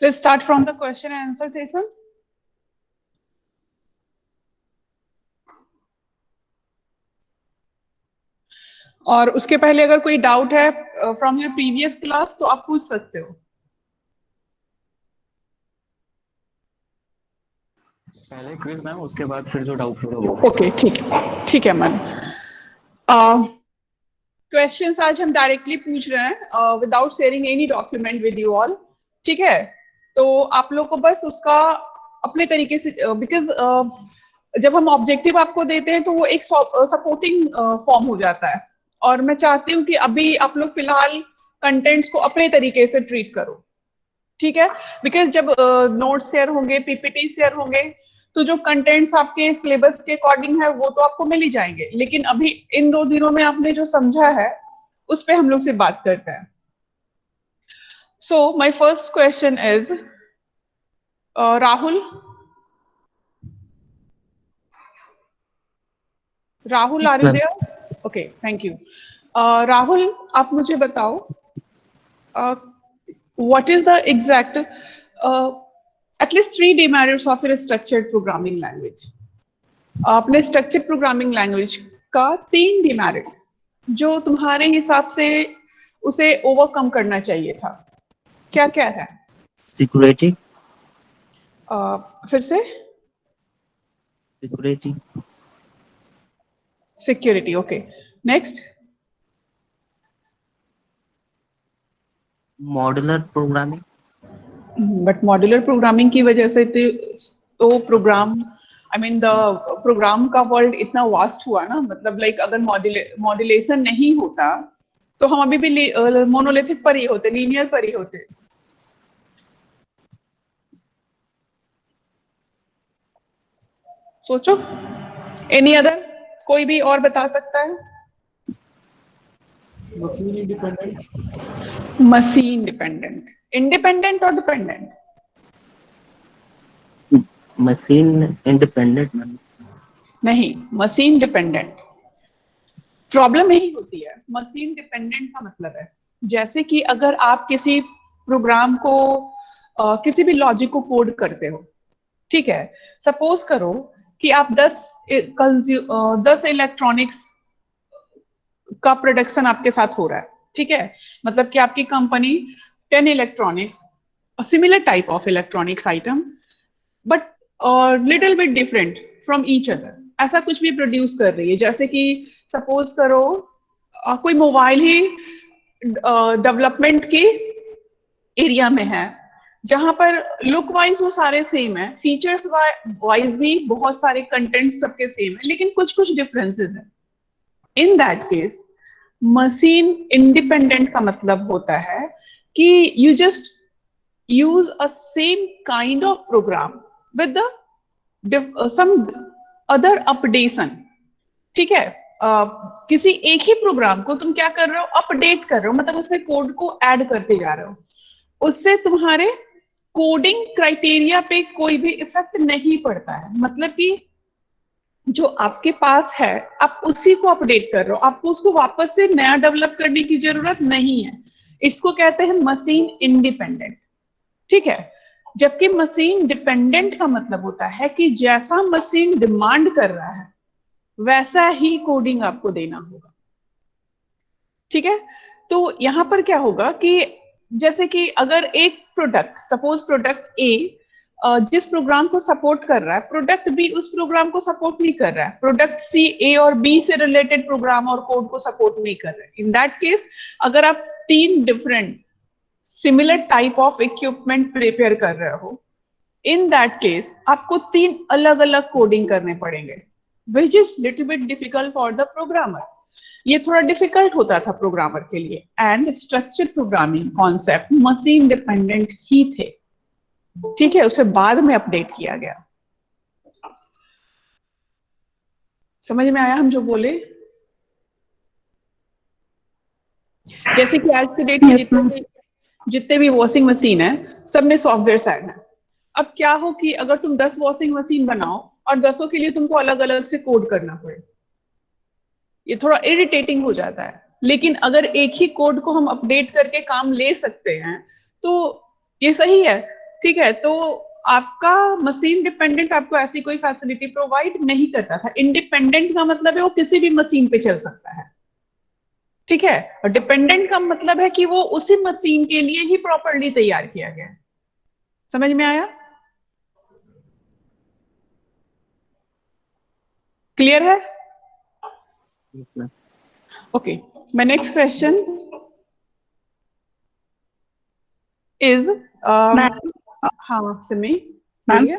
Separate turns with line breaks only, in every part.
Let's start from the question and answer session. और उसके पहले अगर कोई डाउट है फ्रॉम योर प्रीवियस क्लास तो आप पूछ सकते हो।
पहले क्विज मैम, उसके बाद फिर जो डाउट होगा वो।
ओके, ठीक है मैम। क्वेश्चंस आज हम डायरेक्टली पूछ रहे हैं without sharing any document with you all. ठीक है, तो आप लोग को बस उसका अपने तरीके से, बिकॉज जब हम ऑब्जेक्टिव आपको देते हैं तो वो एक सपोर्टिंग फॉर्म हो जाता है, और मैं चाहती हूँ कि अभी आप लोग फिलहाल कंटेंट्स को अपने तरीके से ट्रीट करो। ठीक है, बिकॉज जब नोट्स शेयर होंगे, पीपीटी शेयर होंगे, तो जो कंटेंट्स आपके सिलेबस के अकॉर्डिंग है वो तो आपको मिल ही जाएंगे, लेकिन अभी इन 2 दिनों में आपने जो समझा है उस पे हम लोग से बात करते हैं। So my first question is Rahul. Rahul,
Yes,
are you
ma'am.
There? Okay, thank you. Rahul, आप मुझे बताओ what is the exact at least 3 demerits of a structured programming language। अपने स्ट्रक्चर्ड प्रोग्रामिंग लैंग्वेज का 3 डिमेरिट जो तुम्हारे हिसाब से उसे ओवरकम करना चाहिए था, क्या क्या है?
Security.
फिर से?
Security.
Security, okay. Next?
Modular programming.
But modular programming की वजह से तो program, I mean the program का वर्ल्ड इतना वास्ट हुआ ना, मतलब लाइक अगर मॉड्यूलेशन नहीं होता तो हम अभी भी मोनोलिथिक पर ही होते, लीनियर पर ही होते। सोचो, एनी अदर, कोई भी और बता सकता है?
Machine independent.
Machine dependent, independent और डिपेंडेंट?
Machine independent, ma'am.
नहीं, मशीन डिपेंडेंट। प्रॉब्लम यही होती है, मशीन डिपेंडेंट का मतलब है जैसे कि अगर आप किसी प्रोग्राम को किसी भी लॉजिक को कोड करते हो, ठीक है, सपोज करो कि आप 10 इलेक्ट्रॉनिक्स का प्रोडक्शन आपके साथ हो रहा है, ठीक है, मतलब कि आपकी company 10 electronics, similar type of electronics item but little bit different from each other, ऐसा कुछ भी प्रोड्यूस कर रही है। जैसे कि सपोज करो कोई मोबाइल ही डेवलपमेंट की एरिया में है, जहां पर लुक वाइज वो सारे सेम है, फीचर्स वाइज भी बहुत सारे कंटेंट सबके सेम है, लेकिन कुछ कुछ डिफरेंसेस है। In that case machine independent का मतलब होता है कि you just use a same kind of program with the some other updation। ठीक है, किसी एक ही प्रोग्राम को तुम क्या कर रहे हो, अपडेट कर रहे हो, मतलब उसमें कोड को ऐड करते जा रहे हो, उससे तुम्हारे कोडिंग क्राइटेरिया पे कोई भी इफेक्ट नहीं पड़ता है। मतलब कि जो आपके पास है आप उसी को अपडेट कर रहे हो, आपको उसको वापस से नया डेवलप करने की जरूरत नहीं है। इसको कहते हैं मशीन इंडिपेंडेंट। ठीक है, जबकि मशीन डिपेंडेंट का मतलब होता है कि जैसा मशीन डिमांड कर रहा है वैसा ही कोडिंग आपको देना होगा। ठीक है, तो यहां पर क्या होगा कि जैसे कि अगर एक प्रोडक्ट, सपोज प्रोडक्ट ए जिस प्रोग्राम को सपोर्ट कर रहा है, प्रोडक्ट बी उस प्रोग्राम को सपोर्ट नहीं कर रहा है, प्रोडक्ट सी ए और बी से रिलेटेड प्रोग्राम और कोड को सपोर्ट नहीं कर रहा है, इन दैट केस अगर आप 3 different similar type of equipment prepare कर रहे हो, इन दैट केस आपको 3 अलग अलग कोडिंग करने पड़ेंगे, which is little bit difficult for the programmer. ये थोड़ा डिफिकल्ट होता था प्रोग्रामर के लिए, and structure programming concept machine dependent ही थे। ठीक है, उसे बाद में अपडेट किया गया। समझ में आया हम जो बोले? जैसे कि आज के डेट में जितने भी वॉशिंग मशीन है सब में सॉफ्टवेयर ऐड है। अब क्या हो कि अगर तुम 10 वॉशिंग मशीन बनाओ और 10 के लिए तुमको अलग अलग से कोड करना पड़े, ये थोड़ा इरिटेटिंग हो जाता है। लेकिन अगर एक ही कोड को हम अपडेट करके काम ले सकते हैं तो ये सही है। ठीक है, तो आपका मशीन डिपेंडेंट आपको ऐसी कोई फैसिलिटी प्रोवाइड नहीं करता था। इंडिपेंडेंट का मतलब है वो किसी भी मशीन पे चल सकता है, ठीक है, और डिपेंडेंट का मतलब है कि वो उसी मशीन के लिए ही प्रॉपरली तैयार किया गया है। समझ में आया? क्लियर है?
Yes, ma'am.
Okay, my next question is
ma'am
हाँ सिमी
मैम
बोलिए।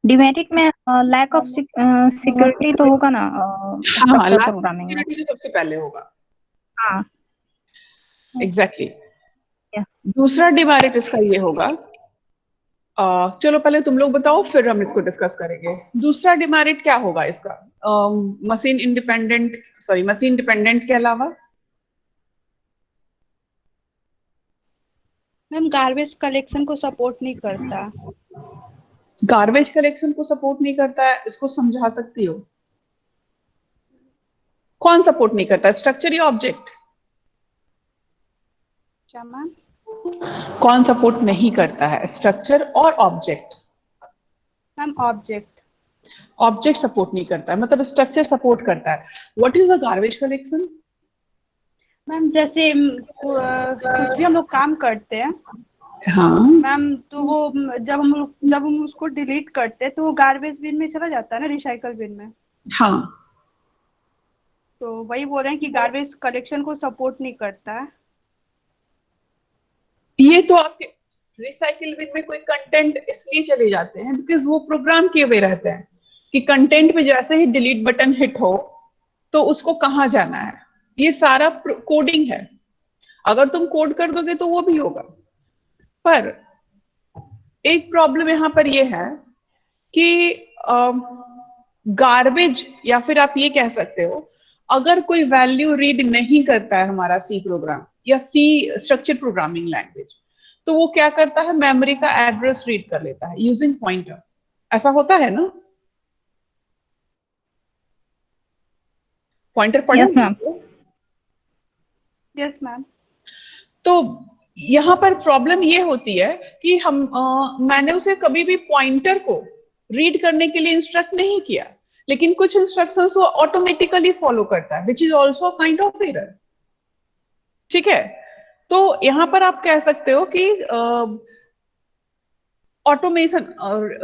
डिमेरिट में लैक ऑफ सिक्योरिटी तो होगा ना
हाँ,
स्ट्रक्चर
लैब
प्रोग्रामिंग में?
सिक्योरिटी तो सबसे पहले होगा।
हाँ
एग्जैक्टली
Yeah.
दूसरा डिमेरिट इसका ये होगा, चलो पहले तुम लोग बताओ फिर हम इसको डिस्कस करेंगे। दूसरा डिमेरिट क्या होगा इसका machine independent, sorry machine dependent के अलावा?
मैम गार्बेज कलेक्शन को सपोर्ट नहीं करता।
गार्बेज कलेक्शन को सपोर्ट नहीं करता है, इसको समझा सकती हो? कौन सपोर्ट नहीं करता, स्ट्रक्चर या ऑब्जेक्ट?
क्या मैम?
कौन सपोर्ट नहीं करता है, स्ट्रक्चर और object?
Ma'am object.
Object support नहीं करता है, मतलब स्ट्रक्चर सपोर्ट करता है। What is the garbage collection?
Ma'am जैसे कुछ भी हम लोग काम करते हैं
हाँ
मैम, तो वो जब हम उसको डिलीट करते हैं तो वो गार्बेज बिन में चला जाता है ना, रिसाइकल बिन में।
हाँ,
तो वही बोल रहे हैं कि गार्बेज कलेक्शन को सपोर्ट नहीं करता है।
ये तो आपके रिसाइकिल बिन में कोई कंटेंट इसलिए चले जाते हैं बिकॉज वो प्रोग्राम किए हुए रहते हैं कि कंटेंट पे जैसे ही डिलीट बटन हिट हो तो उसको कहाँ जाना है। ये सारा कोडिंग है, अगर तुम कोड कर दोगे तो वो भी होगा। पर एक प्रॉब्लम यहां पर ये है कि गार्बेज, या फिर आप ये कह सकते हो अगर कोई वैल्यू रीड नहीं करता है हमारा सी प्रोग्राम या सी स्ट्रक्चर प्रोग्रामिंग लैंग्वेज, तो वो क्या करता है, मेमोरी का एड्रेस रीड कर लेता है यूजिंग पॉइंटर। ऐसा होता है ना? पॉइंटर पढ़े
यस मैम।
हो?
Yes ma'am.
तो यहां पर प्रॉब्लम ये होती है कि मैंने उसे कभी भी पॉइंटर को रीड करने के लिए इंस्ट्रक्ट नहीं किया, लेकिन कुछ इंस्ट्रक्शंस वो ऑटोमेटिकली फॉलो करता है, विच is also kind of error. ठीक है, तो यहां पर आप कह सकते हो कि ऑटोमेशन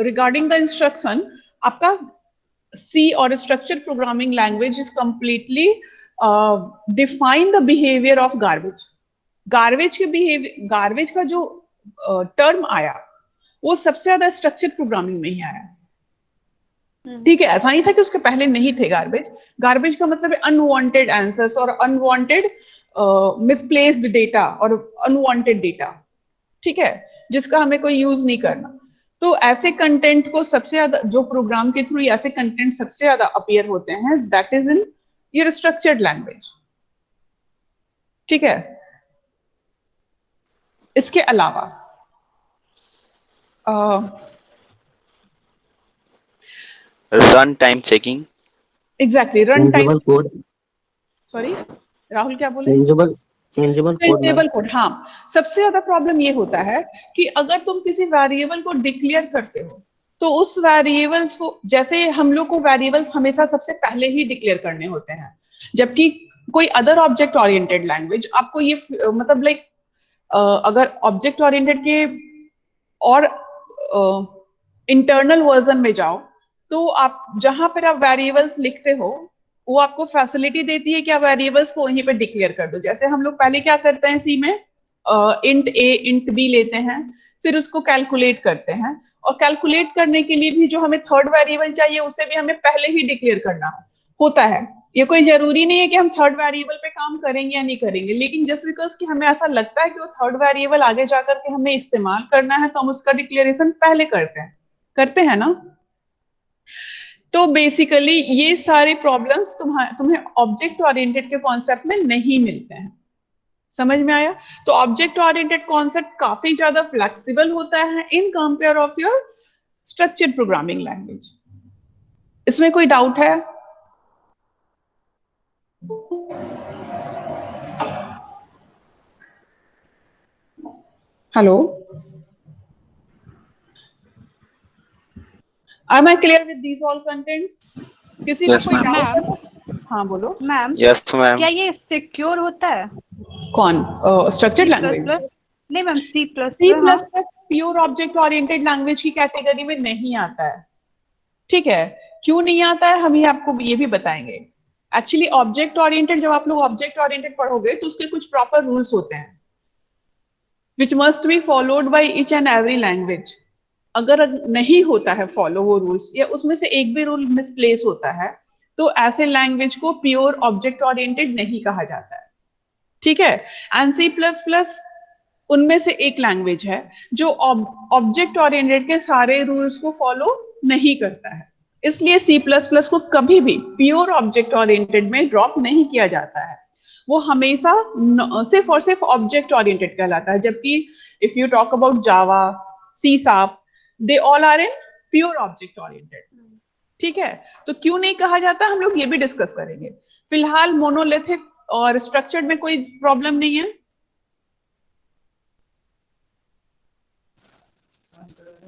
रिगार्डिंग द इंस्ट्रक्शन, आपका सी और structure programming language is completely define the behaviour of garbage. Garbage के बिहेवियर, गार्बेज का जो टर्म आया वो सबसे ज्यादा स्ट्रक्चर प्रोग्रामिंग में ही आया। ठीक है, ऐसा नहीं था कि उसके पहले नहीं थे गार्बेज। गार्बेज का मतलब है अनवांटेड आंसर्स और अनवांटेड मिसप्लेस्ड डेटा और अनवांटेड डेटा, ठीक है, जिसका हमें कोई यूज नहीं करना। तो ऐसे कंटेंट को सबसे ज्यादा, जो प्रोग्राम के थ्रू ऐसे कंटेंट सबसे ज्यादा अपीयर होते हैं, that is in your structured language. ठीक है, इसके अलावा
run time checking.
Exactly run time,
changeable code,
sorry Rahul क्या बोले?
Changeable code ma'am.
Changeable code, हाँ। सबसे ज्यादा प्रॉब्लम ये होता है कि अगर तुम किसी वेरिएबल को डिक्लेयर करते हो तो उस वेरिएबल्स को, जैसे हम लोग को वेरिएबल्स हमेशा सबसे पहले ही डिक्लेयर करने होते हैं, जबकि कोई अदर ऑब्जेक्ट ओरिएंटेड लैंग्वेज आपको ये मतलब लाइक अगर ऑब्जेक्ट ओरिएंटेड के और इंटरनल वर्जन में जाओ तो आप जहां पर आप वेरिएबल्स लिखते हो वो आपको फैसिलिटी देती है कि आप वेरिएबल्स को वहीं पे डिक्लेयर कर दो। जैसे हम लोग पहले क्या करते हैं सी में, इंट ए इंट बी लेते हैं, फिर उसको कैलकुलेट करते हैं, और कैलकुलेट करने के लिए भी जो हमें थर्ड वेरिएबल चाहिए उसे भी हमें पहले ही डिक्लेयर करना होता है। ये कोई जरूरी नहीं है कि हम थर्ड वेरिएबल पे काम करेंगे या नहीं करेंगे, लेकिन जस्ट बिकॉज कि हमें ऐसा लगता है कि वो थर्ड वेरिएबल आगे जाकर के हमें इस्तेमाल करना है तो हम उसका डिक्लेरेशन पहले करते हैं ना। तो बेसिकली ये सारे प्रॉब्लम्स तुम्हें ऑब्जेक्ट ओरिएंटेड के कॉन्सेप्ट में नहीं मिलते हैं। समझ में आया? तो ऑब्जेक्ट ओरिएंटेड कॉन्सेप्ट काफी ज्यादा फ्लेक्सिबल होता है in compare of your structured programming language. इसमें कोई डाउट है? Hello Am I clear with these all contents? किसी
Yes,
को कोई
ma'am.
डाउट? हाँ बोलो।
Ma'am
Yes, ma'am.
क्या ये सिक्योर होता है?
कौन? Structured
C++?
लैंग्वेज?
नहीं ma'am, C++।
C++ pure object oriented language की कैटेगरी में नहीं आता है। ठीक है, क्यों नहीं आता है हम ही आपको ये भी बताएंगे। एक्चुअली ऑब्जेक्ट ओरिएंटेड, जब आप लोग ऑब्जेक्ट ओरिएंटेड पढ़ोगे तो उसके कुछ प्रॉपर रूल्स होते हैं which must be followed by each and every language. अगर नहीं होता है फॉलो वो रूल्स, या उसमें से एक भी रूल मिसप्लेस होता है, तो ऐसे लैंग्वेज को प्योर ऑब्जेक्ट ओरिएंटेड नहीं कहा जाता है। ठीक है, एंड C++ उनमें से एक लैंग्वेज है जो ऑब्जेक्ट ओरिएंटेड के सारे रूल्स को फॉलो नहीं करता है, इसलिए C++ को कभी भी प्योर ऑब्जेक्ट ओरिएंटेड में ड्रॉप नहीं किया जाता है। वो हमेशा सिर्फ और सिर्फ ऑब्जेक्ट ओरिएंटेड कहलाता है, जबकि if you talk about Java, C sharp, they all are in pure object oriented. ठीक है, तो क्यों नहीं कहा जाता हम लोग ये भी डिस्कस करेंगे। फिलहाल मोनोलिथिक और स्ट्रक्चर्ड में कोई प्रॉब्लम नहीं है?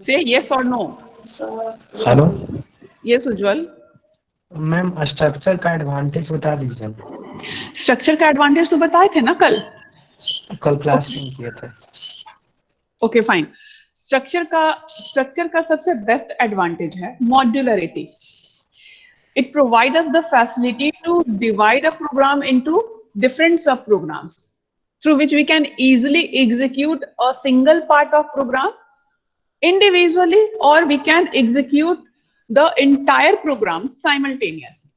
से यस और नो?
हेलो
यस उज्जवल।
मैम, स्ट्रक्चर का एडवांटेज बता दीजिए।
स्ट्रक्चर का एडवांटेज तो बताए थे ना कल
क्लास में किए थे।
Okay fine. स्ट्रक्चर का सबसे बेस्ट एडवांटेज है modularity. It provides us the facility to divide a program into different sub-programs through which we can easily execute a single part of program individually, or we can execute the entire program simultaneously.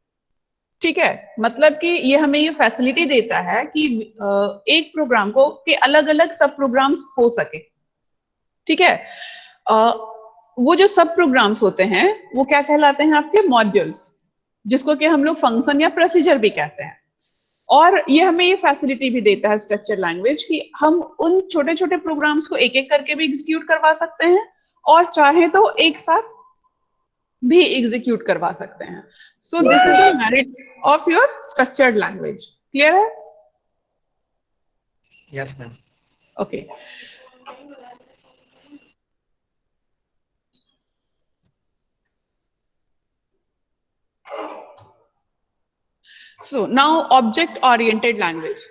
ठीक है, मतलब कि ये हमें ये facility देता है कि एक प्रोग्राम को के अलग अलग सब प्रोग्राम्स हो सके। ठीक है, वो जो सब प्रोग्राम्स होते हैं वो क्या कहलाते हैं आपके? मॉड्यूल्स, जिसको कि हम लोग फंक्शन या प्रोसीजर भी कहते हैं। और ये हमें ये फैसिलिटी भी देता है स्ट्रक्चर लैंग्वेज कि हम उन छोटे छोटे प्रोग्राम्स को एक एक करके भी एग्जीक्यूट करवा सकते हैं, और चाहे तो एक साथ भी एग्जीक्यूट करवा सकते हैं। So this is the merit of your structured language. Clear है?
Yes ma'am.
Okay, so now object oriented language.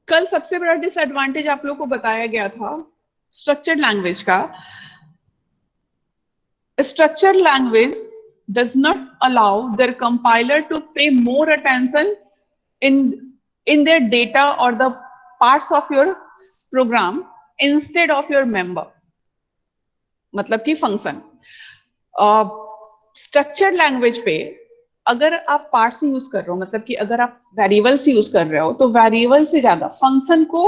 कल सबसे बड़ा डिसएडवांटेज आप लोग को बताया गया था स्ट्रक्चर्ड लैंग्वेज का। Structured language does not allow their compiler to pay more attention in their data or the parts of your program instead of your member, मतलब कि फंक्शन। स्ट्रक्चर्ड लैंग्वेज पे अगर आप पार्ट्स यूज कर रहे हो, मतलब कि अगर आप वेरिएबल्स यूज कर रहे हो, तो वेरिएबल से ज्यादा फंक्शन को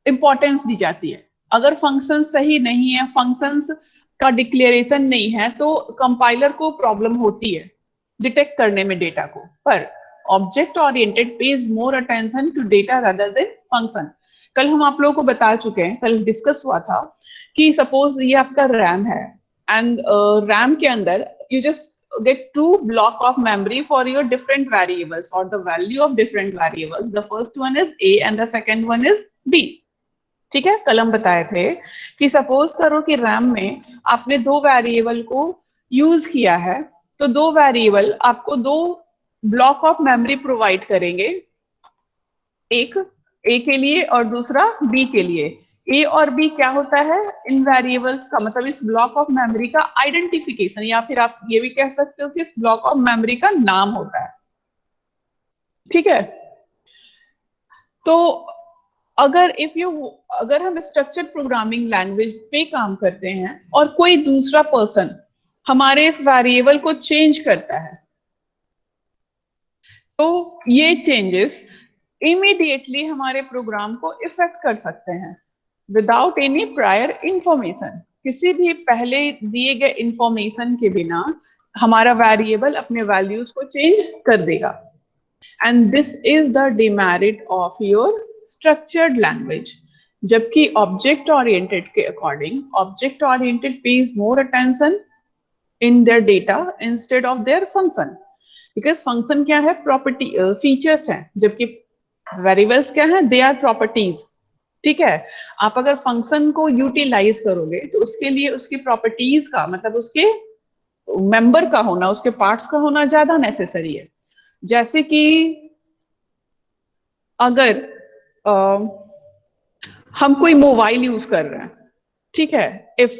इंपॉर्टेंस दी जाती है। अगर फंक्शन सही नहीं है, फंक्शंस का डिक्लेरेशन नहीं है, तो कंपाइलर को प्रॉब्लम होती है डिटेक्ट करने में डेटा को। पर object oriented pays more attention to data rather than function. कल हम आप लोगों को बता चुके हैं, कल डिस्कस हुआ था कि सपोज ये आपका रैम है, and RAM के अंदर you just get two block of memory for your different variables or the value of different variables. The first one is A and the second one is B. ठीक है, कल हम बताए थे कि सपोज करो कि RAM में आपने दो वेरिएबल को यूज किया है, तो दो वेरिएबल आपको दो ब्लॉक ऑफ मेमोरी प्रोवाइड करेंगे, एक A के लिए और दूसरा B के लिए। ए और बी क्या होता है? इन वेरिएबल्स का मतलब इस ब्लॉक ऑफ मेमोरी का आइडेंटिफिकेशन, या फिर आप ये भी कह सकते हो कि इस ब्लॉक ऑफ मेमोरी का नाम होता है। ठीक है, तो अगर हम स्ट्रक्चर्ड प्रोग्रामिंग लैंग्वेज पे काम करते हैं और कोई दूसरा पर्सन हमारे इस वेरिएबल को चेंज करता है, तो ये चेंजेस इमीडिएटली हमारे प्रोग्राम को इफेक्ट कर सकते हैं विदाउट एनी प्रायर इंफॉर्मेशन। किसी भी पहले दिए गए इंफॉर्मेशन के बिना हमारा वेरिएबल अपने वैल्यूज को चेंज कर देगा। And this is the demerit of your structured language. जबकि ऑब्जेक्ट ओरिएंटेड के according object oriented pays more attention in their data instead of their function, because function क्या है? प्रॉपर्टी फीचर्स हैं, जबकि वेरिएबल्स क्या है? They are properties. ठीक है। आप अगर फंक्शन को यूटिलाइज करोगे तो उसके लिए उसकी प्रॉपर्टीज का मतलब उसके मेंबर का होना, उसके पार्ट्स का होना ज्यादा नेसेसरी है। जैसे कि अगर हम कोई मोबाइल यूज कर रहे हैं, ठीक है, इफ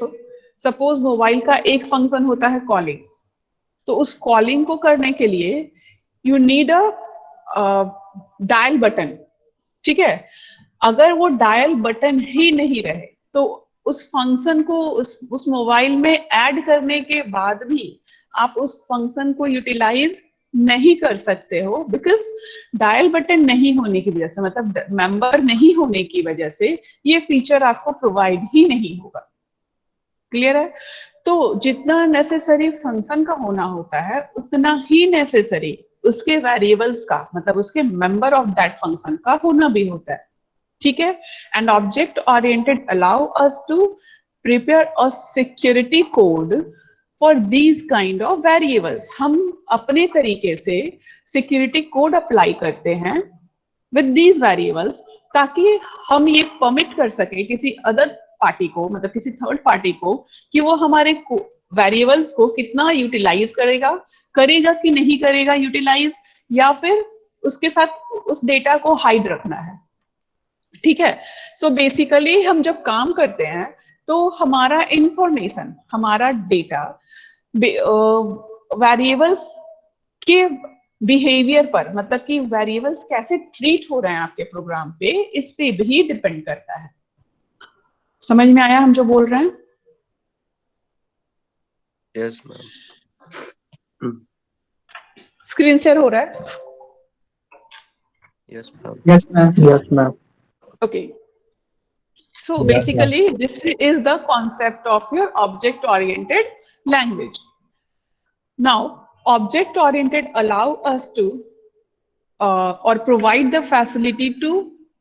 सपोज मोबाइल का एक फंक्शन होता है कॉलिंग, तो उस कॉलिंग को करने के लिए you need a dial button, ठीक है। अगर वो डायल बटन ही नहीं रहे तो उस फंक्शन को उस मोबाइल में ऐड करने के बाद भी आप उस फंक्शन को यूटिलाइज नहीं कर सकते हो, बिकॉज डायल बटन नहीं होने की वजह से, मतलब मेंबर नहीं होने की वजह से ये फीचर आपको प्रोवाइड ही नहीं होगा। क्लियर है? तो जितना नेसेसरी फंक्शन का होना होता है उतना ही नेसेसरी उसके वेरिएबल्स का मतलब उसके मेंबर ऑफ दैट फंक्शन का होना भी होता है, ठीक है। And object oriented allow us to prepare a security code for these kind of variables. हम अपने तरीके से सिक्योरिटी कोड अप्लाई करते हैं विद दीज वेरिएबल्स, ताकि हम ये परमिट कर सके किसी अदर पार्टी को, मतलब किसी थर्ड पार्टी को, कि वो हमारे वेरिएबल्स को कितना यूटिलाइज करेगा कि नहीं करेगा यूटिलाइज, या फिर उसके साथ उस डेटा को हाइड रखना है, ठीक है। सो बेसिकली हम जब काम करते हैं तो हमारा इंफॉर्मेशन, हमारा डेटा वेरिएबल्स के बिहेवियर पर, मतलब कि वेरिएबल्स कैसे ट्रीट हो रहे हैं आपके प्रोग्राम पे, इस पे भी डिपेंड करता है। समझ में आया हम जो बोल रहे हैं?
Yes ma'am.
स्क्रीन शेयर हो रहा है?
Yes ma'am.
Yes, ma'am. Yes, ma'am.
Okay. So
Yes,
basically, this is the concept of your object-oriented language. Now, object-oriented allow us to or provide the facility to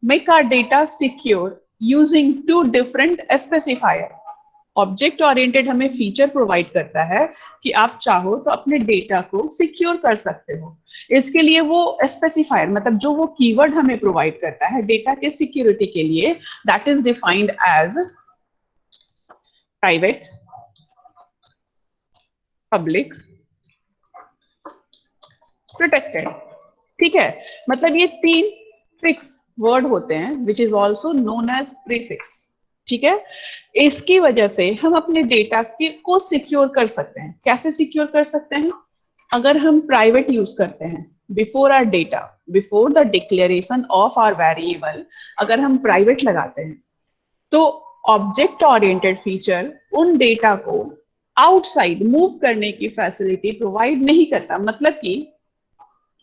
make our data secure using two different specifier. Object oriented हमें feature provide करता है कि आप चाहो तो अपने data को secure कर सकते हो। इसके लिए वो स्पेसिफायर, मतलब जो वो कीवर्ड हमें प्रोवाइड करता है डेटा के सिक्योरिटी के लिए, that is defined as private, public, protected, ठीक है। मतलब ये तीन फिक्स वर्ड होते हैं which is also known as prefix, ठीक है। इसकी वजह से हम अपने डेटा को सिक्योर कर सकते हैं। कैसे सिक्योर कर सकते हैं? अगर हम प्राइवेट यूज करते हैं before our data, before the declaration of our variable, अगर हम प्राइवेट लगाते हैं तो ऑब्जेक्ट ओरिएंटेड फीचर उन डेटा को आउटसाइड मूव करने की फैसिलिटी प्रोवाइड नहीं करता। मतलब कि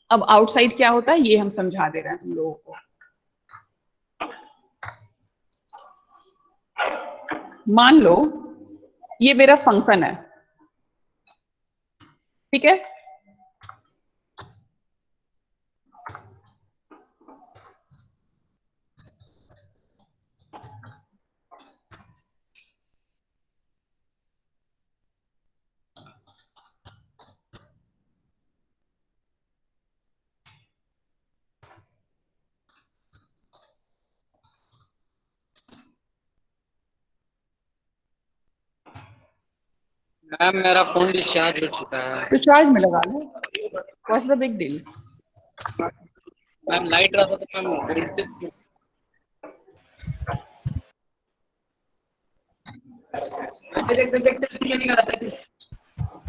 अब आउटसाइड क्या होता है ये हम समझा दे रहे हैं तुम लोगों को। मान लो ये मेरा फंक्शन है, ठीक है।
मैम मेरा फोन डिस्चार्ज हो चुका है।
तो चार्ज में लगा लो, what's the big deal.
Ma'am light रहा था तो मैम बोलते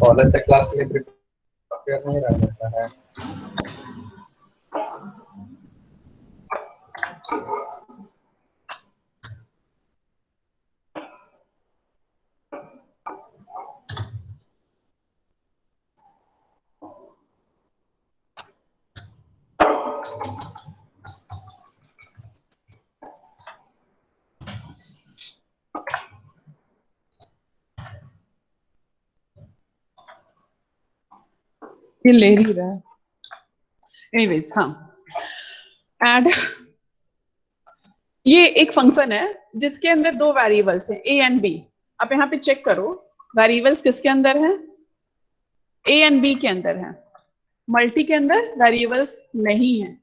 कॉलेज से क्लास के लिए प्रिपेयर नहीं रह जाता है।
ये ले ही रहा है। एनीवेज, हाँ, एंड ये एक फंक्शन है जिसके अंदर दो वेरिएबल्स हैं ए एंड बी। आप यहाँ पे चेक करो वेरिएबल्स किसके अंदर हैं? ए एंड बी के अंदर हैं। मल्टी के अंदर वेरिएबल्स नहीं है।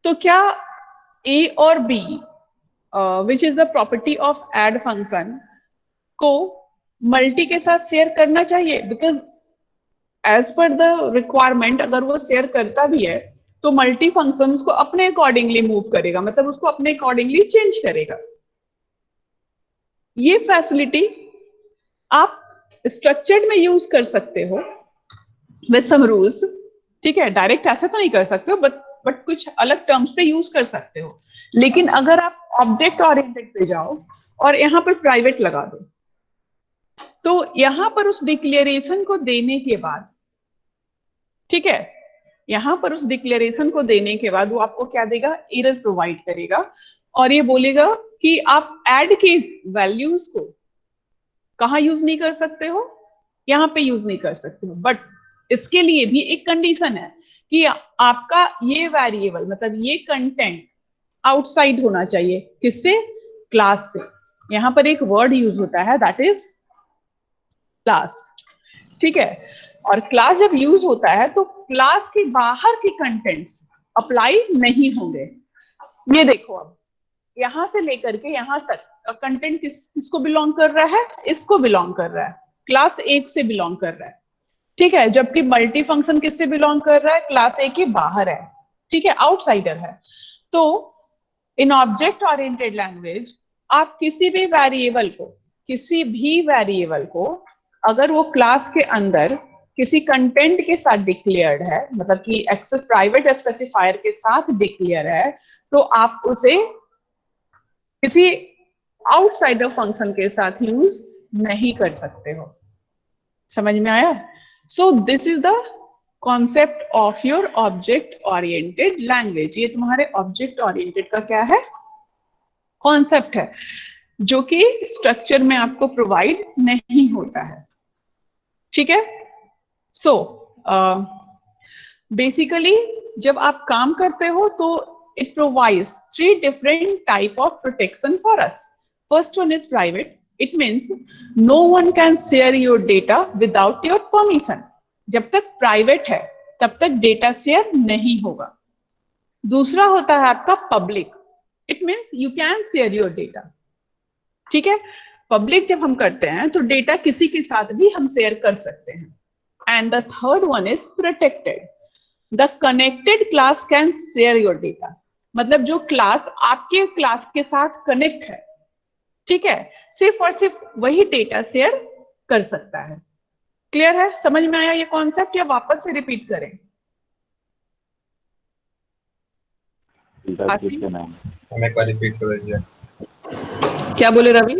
तो क्या ए और B which is the property of add function को मल्टी के साथ शेयर करना चाहिए, because as per the requirement अगर वो शेयर करता भी है तो मल्टी फंक्शन उसको अपने अकॉर्डिंगली मूव करेगा, मतलब उसको अपने अकॉर्डिंगली चेंज करेगा। ये फैसिलिटी आप स्ट्रक्चर्ड में यूज कर सकते हो विद सम रूल्स, ठीक है, डायरेक्ट ऐसे तो नहीं कर सकते हो, बट कुछ अलग टर्म्स पे यूज कर सकते हो। लेकिन अगर आप ऑब्जेक्ट ओरिएंटेड पे जाओ और यहां पर प्राइवेट लगा दो, तो यहां पर उस डिक्लेरेशन को देने के बाद, ठीक है, यहां पर उस डिक्लेरेशन को देने के बाद वो आपको क्या देगा, एरर प्रोवाइड करेगा और ये बोलेगा कि आप ऐड के वैल्यूज को कहां यूज नहीं कर सकते हो, यहां पे यूज नहीं कर सकते हो। बट इसके लिए भी एक कंडीशन है कि आपका ये वेरिएबल मतलब ये कंटेंट आउटसाइड होना चाहिए, किससे, क्लास से। यहां पर एक वर्ड यूज होता है दैट इज क्लास, ठीक है। और क्लास जब यूज होता है तो क्लास के बाहर के कंटेंट्स अप्लाई नहीं होंगे। ये देखो, अब यहां से लेकर के यहां तक कंटेंट किसको बिलोंग कर रहा है, इसको बिलोंग कर रहा है, क्लास एक से बिलोंग कर रहा है, ठीक है। जबकि मल्टी फंक्शन किससे बिलोंग कर रहा है, क्लास ए के बाहर है, ठीक है, आउटसाइडर है। तो इन ऑब्जेक्ट ओरिएंटेड लैंग्वेज आप किसी भी वेरिएबल को अगर वो क्लास के अंदर किसी कंटेंट के साथ डिक्लेयर्ड है, मतलब कि एक्सेस प्राइवेट स्पेसिफायर के साथ डिक्लेयर है, तो आप उसे किसी आउटसाइडर फंक्शन के साथ यूज नहीं कर सकते हो। समझ में आया? सो this is the concept of your object oriented language. ये तुम्हारे ऑब्जेक्ट ओरिएंटेड का क्या है, कॉन्सेप्ट है, जो कि स्ट्रक्चर में आपको प्रोवाइड नहीं होता है, ठीक है। सो बेसिकली जब आप काम करते हो तो it provides 3 different type of protection for us. First one is private. It means no one can share your data without your permission. जब तक private है तब तक data share नहीं होगा। दूसरा होता है आपका public. It means you can share your data. ठीक है, public जब हम करते हैं तो data किसी के साथ भी हम share कर सकते हैं। And the third one is protected. The connected class can share your data. मतलब जो क्लास आपके क्लास के साथ कनेक्ट है, ठीक है, सिर्फ और सिर्फ वही डेटा शेयर कर सकता है। क्लियर है? समझ में आया ये कॉन्सेप्ट या वापस से रिपीट करें?
हमें एक बार रिपीट कर दीजिए।
क्या बोले रवि?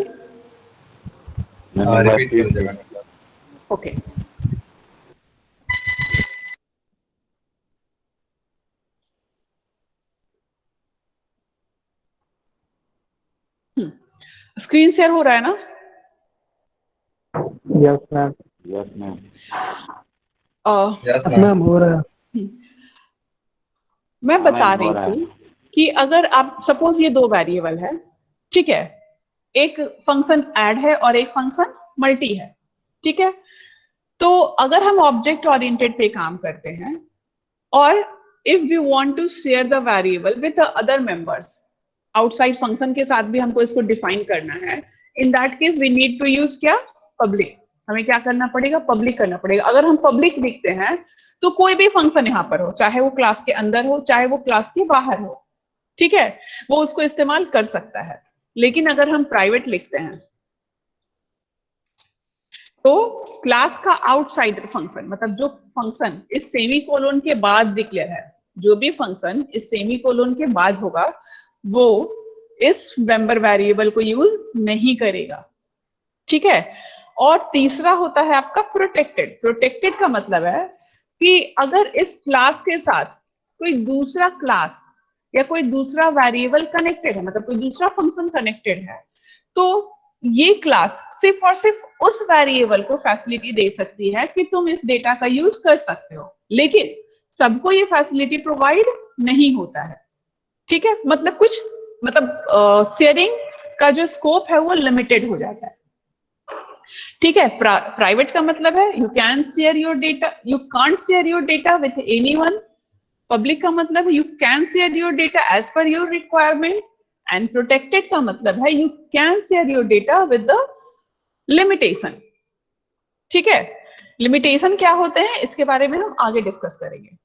रिपीट कर दीजिए।
ओके, स्क्रीन शेयर हो रहा है ना?
Yes ma'am.
Yes ma'am.
Yes
ma'am हो रहा है।
मैं बता रही थी कि अगर आप सपोज ये 2 वेरिएबल है, ठीक है, एक फंक्शन ऐड है और एक फंक्शन मल्टी है, ठीक है। तो अगर हम ऑब्जेक्ट ओरिएंटेड पे काम करते हैं और if we want to share the variable with the other members, outside function के साथ भी हमको इसको डिफाइन करना है, in that case we need to use क्या, पब्लिक। हमें क्या करना पड़ेगा, पब्लिक करना पड़ेगा। अगर हम पब्लिक लिखते हैं तो कोई भी फंक्शन यहाँ पर हो, चाहे वो क्लास के अंदर हो चाहे वो क्लास के बाहर हो, ठीक है, वो उसको इस्तेमाल कर सकता है। लेकिन अगर हम प्राइवेट लिखते हैं तो क्लास का आउटसाइडर फंक्शन, मतलब जो फंक्शन इस सेमीकोलन के बाद डिक्लेयर है, जो भी फंक्शन इस सेमीकोलन के बाद होगा वो इस मेंबर वेरिएबल को यूज नहीं करेगा, ठीक है। और तीसरा होता है आपका प्रोटेक्टेड। प्रोटेक्टेड का मतलब है कि अगर इस क्लास के साथ कोई दूसरा क्लास या कोई दूसरा वेरिएबल कनेक्टेड है, मतलब कोई दूसरा फंक्शन कनेक्टेड है, तो ये क्लास सिर्फ और सिर्फ उस वेरिएबल को फैसिलिटी दे सकती है कि तुम इस डेटा का यूज कर सकते हो, लेकिन सबको ये फैसिलिटी प्रोवाइड नहीं होता है, ठीक है। मतलब शेयरिंग का जो स्कोप है वो लिमिटेड हो जाता है, ठीक है। प्राइवेट का मतलब है you can share your data, you can't share your data with anyone. Public का मतलब है you can share your data as per your requirement and protected का मतलब है you can share your data with the limitation. ठीक है, limitation क्या होते हैं इसके बारे में हम आगे डिस्कस करेंगे।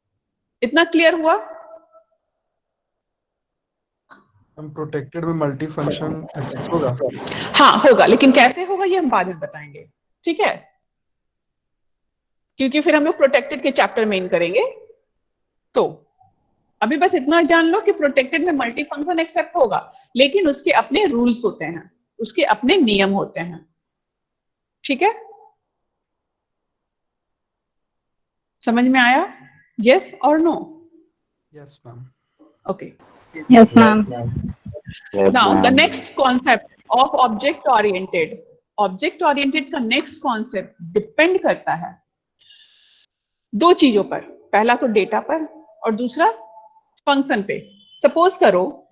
इतना क्लियर हुआ?
हम प्रोटेक्टेड में मल्टी फंक्शन एक्सेस होगा?
हाँ होगा, लेकिन कैसे होगा ये हम बाद में बताएंगे। ठीक है, क्योंकि फिर हम लोग प्रोटेक्टेड के चैप्टर में इन करेंगे। तो अभी बस इतना जान लो कि प्रोटेक्टेड में मल्टी फंक्शन एक्सेप्ट होगा, लेकिन उसके अपने रूल्स होते हैं, उसके अपने नियम होते हैं। ठीक है, समझ में आया? यस और no?
Yes ma'am.
Okay,
Yes, ma'am.
now the next concept of object oriented का नेक्स्ट कॉन्सेप्ट डिपेंड करता है दो चीजों पर, पहला तो डेटा पर और दूसरा फंक्शन पे। सपोज करो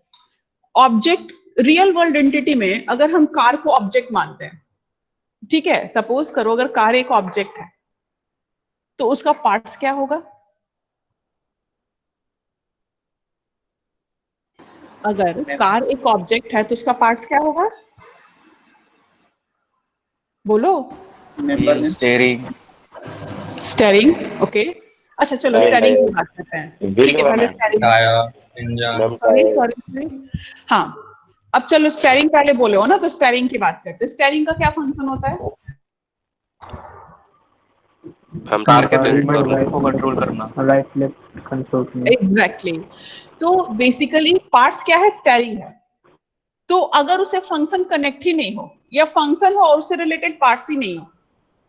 ऑब्जेक्ट, रियल वर्ल्ड एंटिटी में अगर हम कार को ऑब्जेक्ट मानते हैं, ठीक है, सपोज करो अगर कार एक ऑब्जेक्ट है तो उसका पार्ट्स क्या होगा? अगर कार एक ऑब्जेक्ट है तो उसका पार्ट्स क्या होगा? बोलो।
स्टीयरिंग।
Steering, okay. अच्छा चलो स्टीयरिंग की बात करते हैं। ठीक है, पहले स्टीयरिंग।
Tyre, engine.
सॉरी। हाँ, अब चलो स्टीयरिंग पहले बोले हो ना, तो स्टीयरिंग की बात करते हैं। स्टीयरिंग का क्या फंक्शन होता है?
हम कार के
को कंट्रोल करना, राइट लेफ्ट कंट्रोल करना।
एग्जैक्टली। तो बेसिकली पार्ट्स क्या है? स्टीयरिंग है। तो अगर उसे फंक्शन कनेक्ट ही नहीं हो या फंक्शन हो और उससे रिलेटेड पार्ट्स ही नहीं हो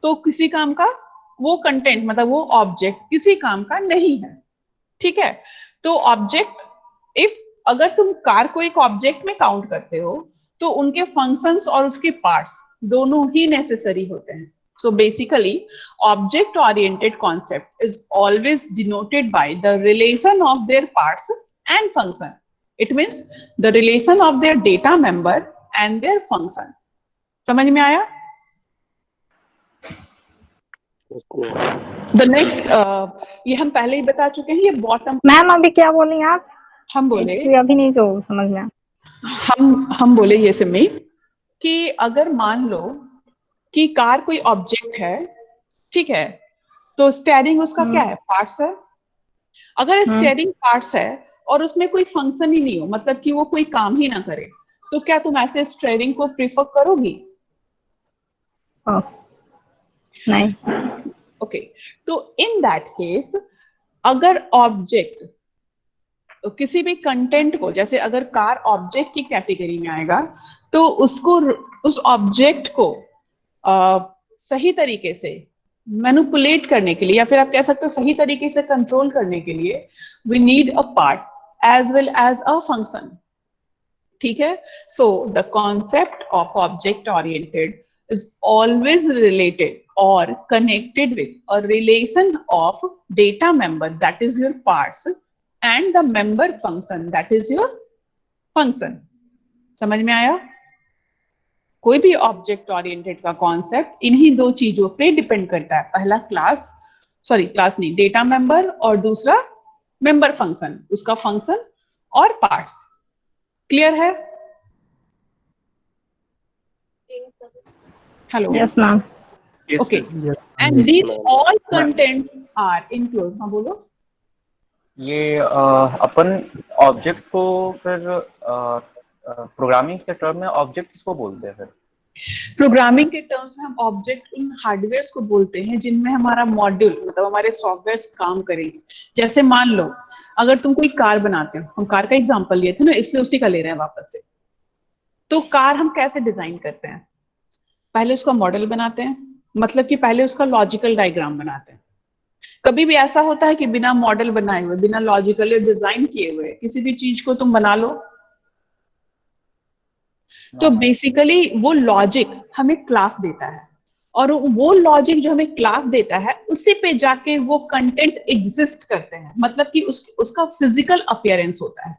तो किसी काम का वो कंटेंट, मतलब वो ऑब्जेक्ट किसी काम का नहीं है। ठीक है, तो ऑब्जेक्ट, इफ अगर तुम कार को एक ऑब्जेक्ट में काउंट करते हो तो उनके फंक्शंस और उसके पार्ट्स दोनों ही नेसेसरी होते हैं। So basically, object-oriented concept is always denoted by the relation of their parts and function. It means the relation of their data member and their function. समझ में आया? The next, ये हम पहले ही बता चुके हैं, ये बॉटम।
मैम अभी क्या बोली आप?
हम बोले,
अभी नहीं जो समझ में।
हम बोले ये सिमी कि अगर मान लो कि कार कोई ऑब्जेक्ट है, ठीक है, तो स्टीयरिंग उसका क्या है? पार्ट्स है। अगर स्टीयरिंग पार्ट्स है और उसमें कोई फंक्शन ही नहीं हो, मतलब कि वो कोई काम ही ना करे, तो क्या तुम ऐसे स्टीयरिंग को प्रीफर करोगी?
नहीं।
ओके, तो इन दैट केस अगर ऑब्जेक्ट किसी भी कंटेंट को, जैसे अगर कार ऑब्जेक्ट की कैटेगरी में आएगा तो उसको, उस ऑब्जेक्ट को सही तरीके से मैनिपुलेट करने के लिए, या फिर आप कह सकते हो सही तरीके से कंट्रोल करने के लिए, we need a part as well as a function. ठीक है, so the concept of object oriented is always related or connected with a relation of data member, that is your parts, and the member function, that is your function. समझ में आया? कोई भी object oriented का concept इन्हीं दो चीजों पे डिपेंड करता है। पहला क्लास नहीं, डेटा मेंबर, और दूसरा मेंबर फंक्शन, उसका फंक्शन और पार्ट्स। क्लियर है? Hello.
Yes, ma'am.
Okay. And these all content are enclosed. हाँ बोलो।
ये अपन ऑब्जेक्ट को फिर प्रोग्रामिंग के टर्म में ऑब्जेक्ट किसको बोलते हैं? फिर
प्रोग्रामिंग के टर्म्स में हम ऑब्जेक्ट उन हार्डवेयर्स को बोलते हैं जिनमें हमारा मॉड्यूल, मतलब हमारे सॉफ्टवेयर्स काम करेंगे। जैसे मान लो अगर तुम कोई कार बनाते हो, हम कार का एग्जांपल लिए थे ना, इसलिए उसी का ले रहे हैं वापस से। तो कार हम कैसे डिजाइन करते हैं? पहले उसका मॉडल बनाते हैं, मतलब कि पहले उसका लॉजिकल डायग्राम बनाते हैं। कभी भी ऐसा होता है कि बिना मॉडल बनाए हुए, बिना लॉजिकली डिजाइन किए हुए किसी भी चीज को तुम बना लो? तो बेसिकली वो लॉजिक हमें क्लास देता है, और वो लॉजिक जो हमें क्लास देता है उसी पे जाके वो कंटेंट एग्जिस्ट करते हैं, मतलब कि उसका फिजिकल अपीयरेंस होता है।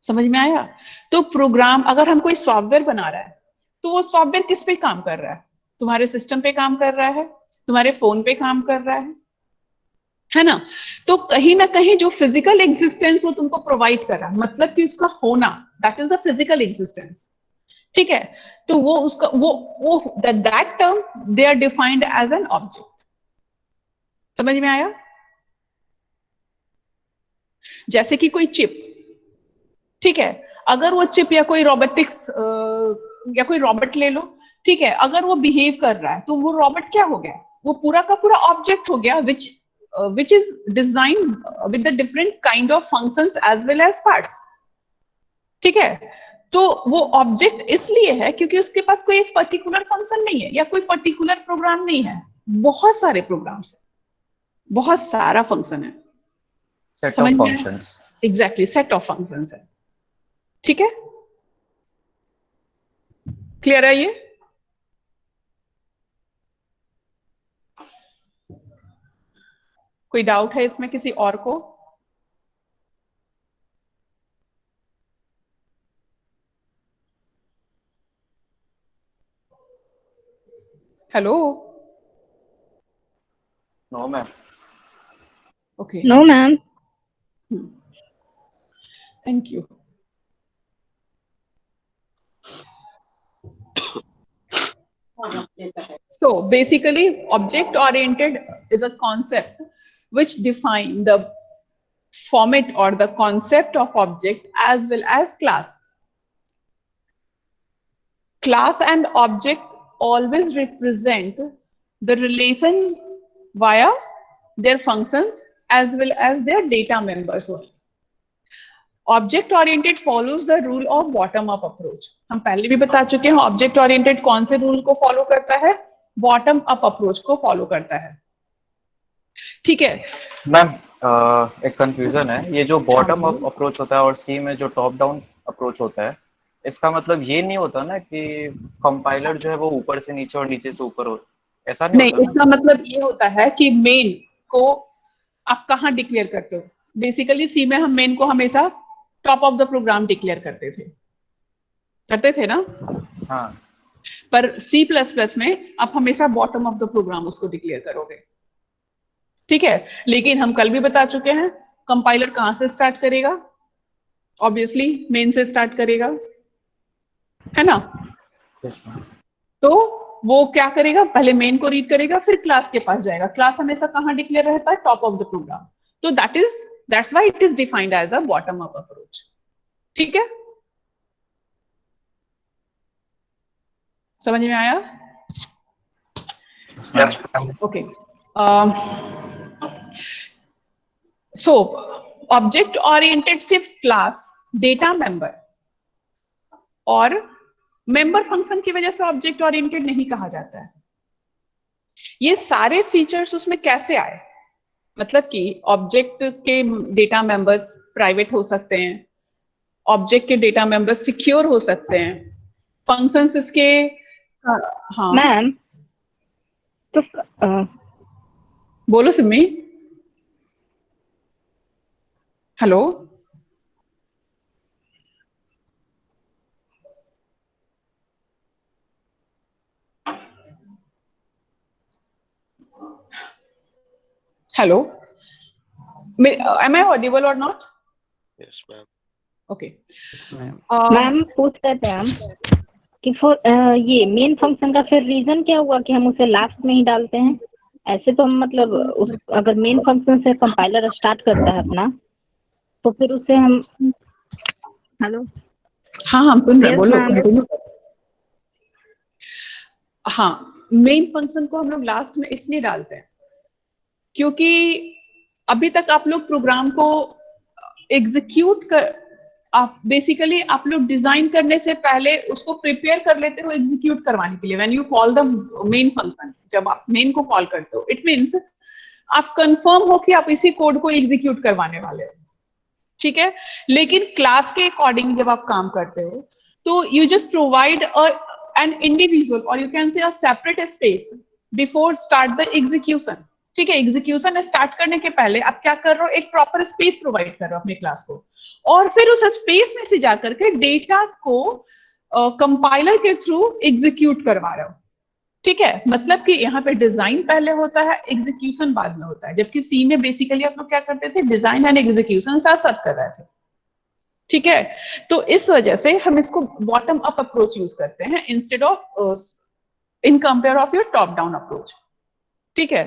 समझ में आया? तो प्रोग्राम, अगर हम कोई सॉफ्टवेयर बना रहा है तो वो सॉफ्टवेयर किस पे काम कर रहा है? तुम्हारे सिस्टम पे काम कर रहा है, तुम्हारे फोन पे काम कर रहा है ना। तो कहीं ना कहीं जो फिजिकल एग्जिस्टेंस वो तुमको प्रोवाइड कर रहा है, मतलब कि उसका होना, that is the physical existence. ठीक है, तो वो उसका वो that term they are defined as an object. समझ में आया? जैसे कि कोई चिप, ठीक है, अगर वो चिप या कोई रोबोटिक्स या कोई रोबोट ले लो, ठीक है, अगर वो बिहेव कर रहा है तो वो रोबोट क्या हो गया, वो पूरा का पूरा ऑब्जेक्ट हो गया, which is designed with the different kind of functions as well as parts। ठीक है, तो वो ऑब्जेक्ट इसलिए है क्योंकि उसके पास कोई एक पर्टिकुलर फंक्शन नहीं है या कोई पर्टिकुलर प्रोग्राम नहीं है, बहुत सारे प्रोग्राम्स है, बहुत सारा फंक्शन है,
set of functions.
Exactly, set of functions है। ठीक है, क्लियर है ये? कोई डाउट है इसमें किसी और को? Hello?
No ma'am.
Okay,
no ma'am.
Thank you. So basically, object oriented is a concept which define the format or the concept of object as well as class. Class and object always represent the relation via their functions as well as their data members only. Object oriented follows the rule of bottom up approach. हम पहले भी बता चुके हैं object oriented कौन से rule को follow करता है, बॉटम अप अप्रोच को फॉलो करता है। ठीक है
मैम, एक कंफ्यूजन है, ये जो बॉटम अप अप्रोच होता है और सी में जो टॉप डाउन अप्रोच होता है, इसका मतलब ये नहीं होता ना कि कंपाइलर जो है वो ऊपर से नीचे और नीचे से ऊपर हो, ऐसा नहीं होता?
इसका मतलब ये होता है कि मेन को आप कहाँ डिक्लेयर करते हो। बेसिकली सी में हम मेन को हमेशा top of the program declare करते थे ना।
हाँ।
पर C++ में आप हमेशा बॉटम ऑफ द प्रोग्राम उसको डिक्लेयर करोगे। ठीक है, लेकिन हम कल भी बता चुके हैं कंपाइलर कहां से स्टार्ट करेगा, ऑब्वियसली मेन से स्टार्ट करेगा, है ना। तो वो क्या करेगा, पहले मेन को रीड करेगा फिर क्लास के पास जाएगा। क्लास हमेशा कहां डिक्लेयर रहता है, टॉप ऑफ द प्रोग्राम। तो that's why it is defined as a bottom up approach। ठीक है, समझ में आया? ओके, सो ऑब्जेक्ट ओरिएंटेड सिर्फ क्लास, डेटा मेंबर और मेंबर फंक्शन की वजह से ऑब्जेक्ट ओरिएंटेड नहीं कहा जाता है। ये सारे फीचर्स उसमें कैसे आए, मतलब कि ऑब्जेक्ट के डेटा मेंबर्स प्राइवेट हो सकते हैं, ऑब्जेक्ट के डेटा मेंबर्स सिक्योर हो सकते हैं, फंक्शंस इसके। हाँ
मैम, तो
बोलो Simi. Hello? Hello, am I audible or not?
Yes, ma'am.
Okay.
Ma'am पूछ रहे थे हम कि ये मेन फंक्शन का फिर रीजन क्या हुआ कि हम उसे लास्ट में ही डालते हैं। ऐसे तो हम मतलब अगर मेन फंक्शन से कंपाइलर स्टार्ट करता है अपना, तो फिर उसे हम। हेलो?
हाँ हम सुन रहे हैं, बोलो। हाँ, मेन फंक्शन को हम लोग लास्ट में इसलिए डालते हैं क्योंकि अभी तक आप लोग प्रोग्राम को एग्जीक्यूट कर, आप बेसिकली आप लोग डिजाइन करने से पहले उसको प्रिपेयर कर लेते हो एग्जीक्यूट करवाने के लिए। When you call the main function, जब आप मेन को कॉल करते हो, इट मींस आप कंफर्म हो कि आप इसी कोड को एग्जीक्यूट करवाने वाले हो। ठीक है, लेकिन क्लास के अकॉर्डिंग जब आप काम करते हो तो you just provide an individual और you can say a separate space before start the execution. ठीक है, एग्जीक्यूशन स्टार्ट करने के पहले आप क्या कर रहे हो, एक प्रॉपर स्पेस प्रोवाइड कर रहे हो अपने क्लास को, और फिर उस स्पेस में से जाकर के डेटा को कंपाइलर के थ्रू एग्जीक्यूट करवा रहे हो। ठीक है, मतलब कि यहाँ पे डिजाइन पहले होता है, एग्जीक्यूशन बाद में होता है, जबकि सी में बेसिकली आप लोग क्या करते थे, डिजाइन एंड एग्जीक्यूशन साथ साथ कर रहे थे। ठीक है, तो इस वजह से हम इसको बॉटम अप अप्रोच यूज करते हैं instead of in compare of your top down approach. ठीक है,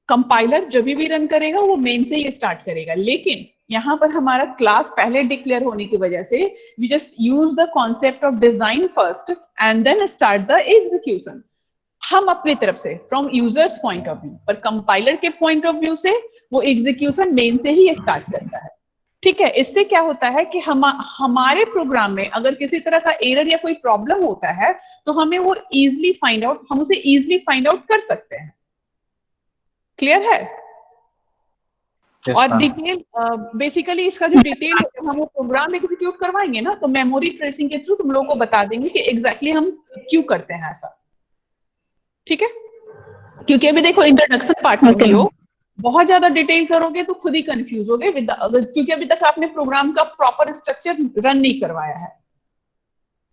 कंपाइलर जब भी रन करेगा वो मेन से ही स्टार्ट करेगा, लेकिन यहां पर हमारा क्लास पहले डिक्लेयर होने की वजह से we just use the concept of design first and then start the execution. हम अपनी तरफ से from user's point of view, पर कंपाइलर के पॉइंट ऑफ व्यू से वो एग्जीक्यूशन मेन से ही स्टार्ट करता है। ठीक है, इससे क्या होता है कि हमारे प्रोग्राम में अगर किसी तरह का एरर या कोई प्रॉब्लम होता है तो हमें वो इजीली फाइंड आउट, हम उसे इजीली फाइंड आउट कर सकते हैं। क्लियर है? और डिटेल बेसिकली इसका जो डिटेल है, जब हम वो प्रोग्राम एग्जीक्यूट करवाएंगे ना तो मेमोरी ट्रेसिंग के थ्रू तुम लोगों को बता देंगे कि एग्जैक्टली हम क्यों करते हैं ऐसा। ठीक है, क्योंकि अभी देखो इंट्रोडक्शन पार्ट में भी हो, बहुत ज्यादा डिटेल करोगे तो खुद ही कंफ्यूज होगे क्योंकि अभी तक आपने प्रोग्राम का प्रॉपर स्ट्रक्चर रन नहीं करवाया है।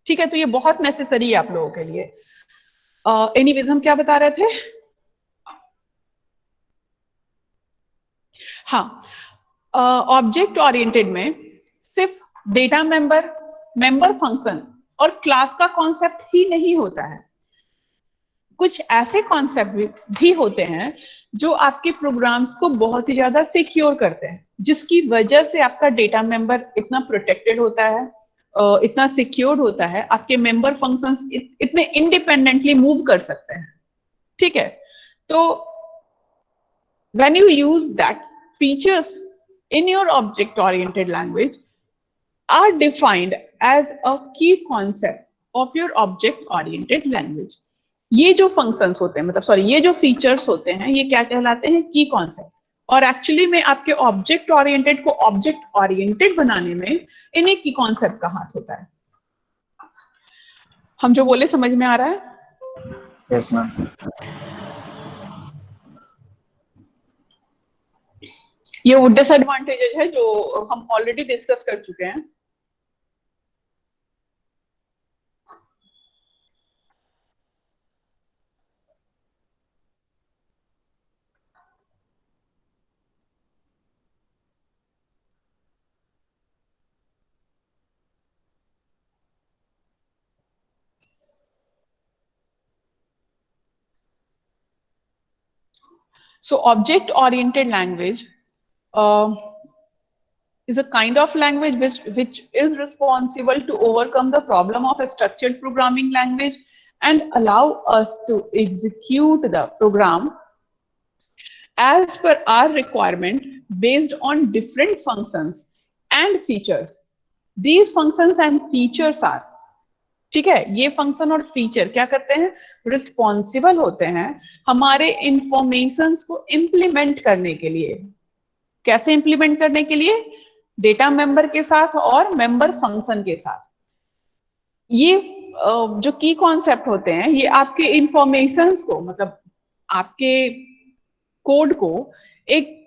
ठीक है, तो ये बहुत नेसेसरी है आप लोगों के लिए। एनीवेज हम क्या बता रहे थे? हाँ, ऑब्जेक्ट ओरिएंटेड में सिर्फ डेटा मेंबर फंक्शन और क्लास का कॉन्सेप्ट ही नहीं होता है, कुछ ऐसे कॉन्सेप्ट भी होते हैं जो आपके प्रोग्राम्स को बहुत ही ज्यादा सिक्योर करते हैं, जिसकी वजह से आपका डेटा मेंबर इतना प्रोटेक्टेड होता है, इतना सिक्योर्ड होता है, आपके मेंबर फंक्शंस इतने इंडिपेंडेंटली मूव कर सकते हैं। ठीक है, तो when you use that features in your object oriented language are defined as a key concept of your object oriented language। ये जो फंक्शंस होते हैं, मतलब सॉरी, ये जो फीचर्स होते हैं, ये क्या कहलाते हैं? की कॉन्सेप्ट। और एक्चुअली में आपके ऑब्जेक्ट ओरिएंटेड को ऑब्जेक्ट ओरिएंटेड बनाने में इन्हीं की कॉन्सेप्ट का हाथ होता है। हम जो बोले समझ में आ रहा है?
Yes ma'am.
ये वो डिसएडवांटेजेस है जो हम ऑलरेडी डिस्कस कर चुके हैं। So object oriented language is a kind of language which is responsible to overcome the problem of a structured programming language and allow us to execute the program as per our requirement based on different functions and features. These functions and features are, ठीक है, ये function और feature क्या करते हैं? Responsible होते हैं हमारे इंफॉर्मेशंस को इम्प्लीमेंट करने के लिए। कैसे इम्प्लीमेंट करने के लिए? डेटा मेंबर के साथ और मेंबर फंक्शन के साथ। ये जो की कॉन्सेप्ट होते हैं, ये आपके इंफॉर्मेशंस को, मतलब आपके कोड को एक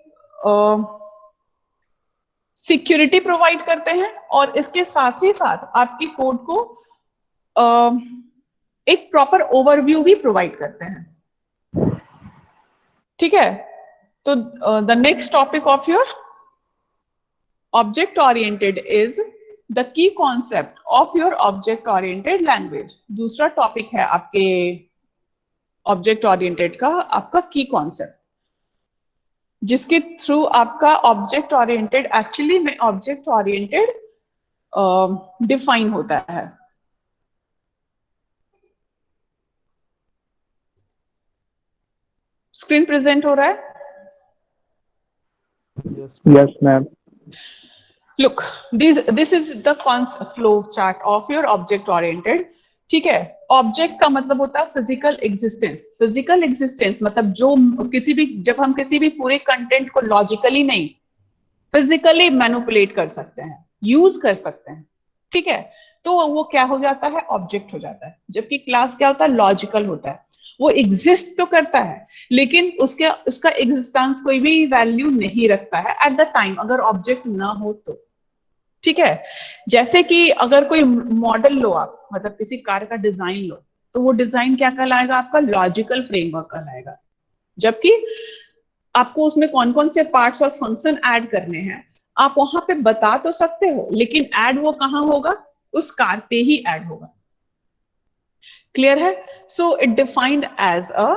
सिक्योरिटी प्रोवाइड करते हैं और इसके साथ ही साथ आपके कोड को एक प्रॉपर ओवरव्यू भी प्रोवाइड करते हैं। ठीक है, तो the next topic of your object oriented is the key concept of your object oriented language. दूसरा टॉपिक है आपके ऑब्जेक्ट ओरिएंटेड का आपका की कॉन्सेप्ट, जिसके थ्रू आपका ऑब्जेक्ट ओरिएंटेड एक्चुअली में ऑब्जेक्ट ओरिएंटेड डिफाइन होता है। स्क्रीन प्रेजेंट हो रहा है?
Yes, ma'am.
Look, this is the flow chart of your object oriented. ठीक है, ऑब्जेक्ट का मतलब होता है फिजिकल एग्जिस्टेंस। फिजिकल एग्जिस्टेंस मतलब जो जब हम किसी भी पूरे कंटेंट को लॉजिकली नहीं, फिजिकली मैनिपुलेट कर सकते हैं, यूज कर सकते हैं। ठीक है, तो वो क्या हो जाता है? ऑब्जेक्ट हो जाता है। जबकि क्लास क्या होता है? लॉजिकल होता है, वो एग्जिस्ट तो करता है लेकिन उसका एग्जिस्टेंस कोई भी वैल्यू नहीं रखता है एट द टाइम, अगर ऑब्जेक्ट ना हो तो। ठीक है, जैसे कि अगर कोई मॉडल लो आप, मतलब किसी कार का डिजाइन लो, तो वो डिजाइन क्या कहलाएगा? आपका लॉजिकल फ्रेमवर्क कहलाएगा। जबकि आपको उसमें कौन कौन से पार्ट्स और फंक्शन ऐड करने हैं आप वहां पे बता तो सकते हो, लेकिन ऐड वो कहाँ होगा? उस कार पे ही ऐड होगा। क्लियर है? So it defined as a